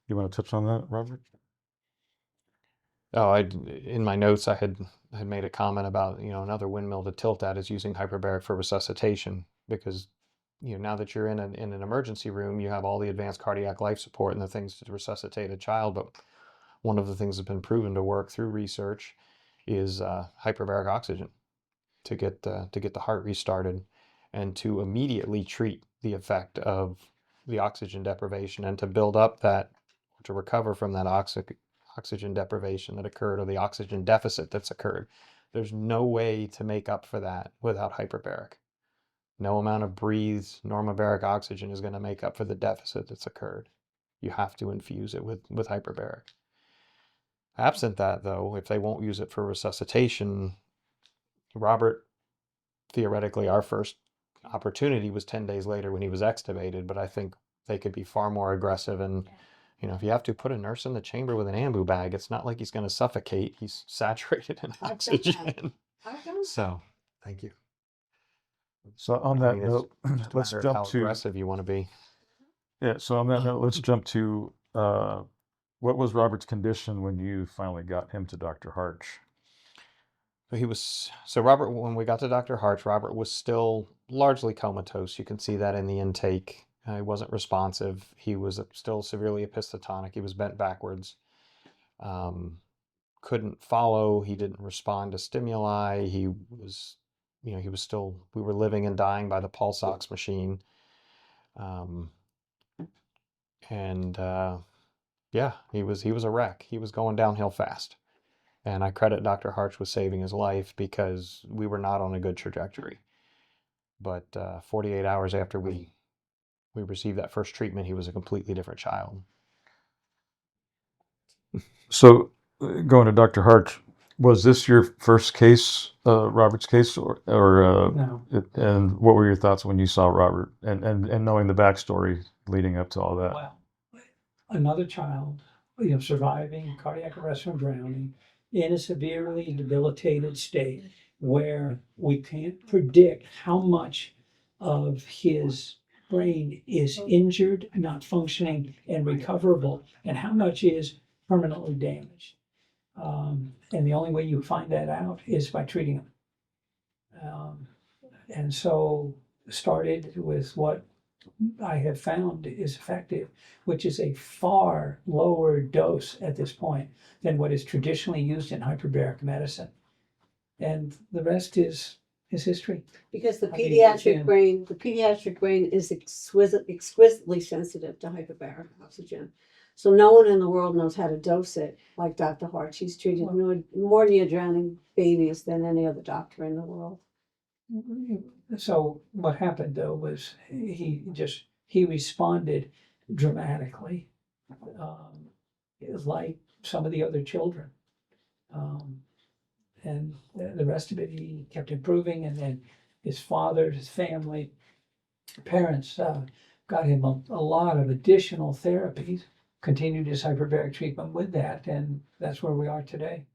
You want to touch on that, Robert? Oh, in my notes, I had made a comment about, another windmill to tilt at is using hyperbaric for resuscitation because, now that you're in an emergency room, you have all the advanced cardiac life support and the things to resuscitate a child. But one of the things that's been proven to work through research is hyperbaric oxygen to get the heart restarted and to immediately treat the effect of the oxygen deprivation and to build up that, to recover from that oxygen deprivation that occurred or the oxygen deficit that's occurred. There's no way to make up for that without hyperbaric. No amount of breathed normobaric oxygen is going to make up for the deficit that's occurred. You have to infuse it with hyperbaric. Absent that, though, if they won't use it for resuscitation, Robert, theoretically, our first opportunity was 10 days later when he was extubated, but I think they could be far more aggressive. And, if you have to put a nurse in the chamber with an ambu bag, it's not like he's going to suffocate. He's saturated in oxygen. So, thank you. So on that note, let's let's jump how to aggressive you want to be. Yeah. So on that note, let's jump to what was Robert's condition when you finally got him to Dr. Harch? So Robert, when we got to Dr. Harch, Robert was still largely comatose. You can see that in the intake. He wasn't responsive. He was still severely epistotonic. He was bent backwards. Couldn't follow. He didn't respond to stimuli. He was, he was still, we were living and dying by the pulse ox machine. Yeah, he was a wreck. He was going downhill fast. And I credit Dr. Harch with saving his life because we were not on a good trajectory. But 48 hours after we received that first treatment, he was a completely different child. So going to Dr. Harch, was this your first case, Robert's case, or No. And what were your thoughts when you saw Robert and knowing the backstory leading up to all that? Well, another child, surviving cardiac arrest from drowning in a severely debilitated state where we can't predict how much of his brain is injured, not functioning, and recoverable, and how much is permanently damaged. And the only way you find that out is by treating him. And so started with what I have found is effective, which is a far lower dose at this point than what is traditionally used in hyperbaric medicine. And the rest is history. Because the I mean, pediatric brain is exquisitely sensitive to hyperbaric oxygen. So no one in the world knows how to dose it like Dr. Harch. He's treated more near-drowning babies than any other doctor in the world. So what happened though was he responded dramatically, like some of the other children. And the rest of it, he kept improving. And then his father, his family, parents got him a lot of additional therapies, continued his hyperbaric treatment with that. And that's where we are today.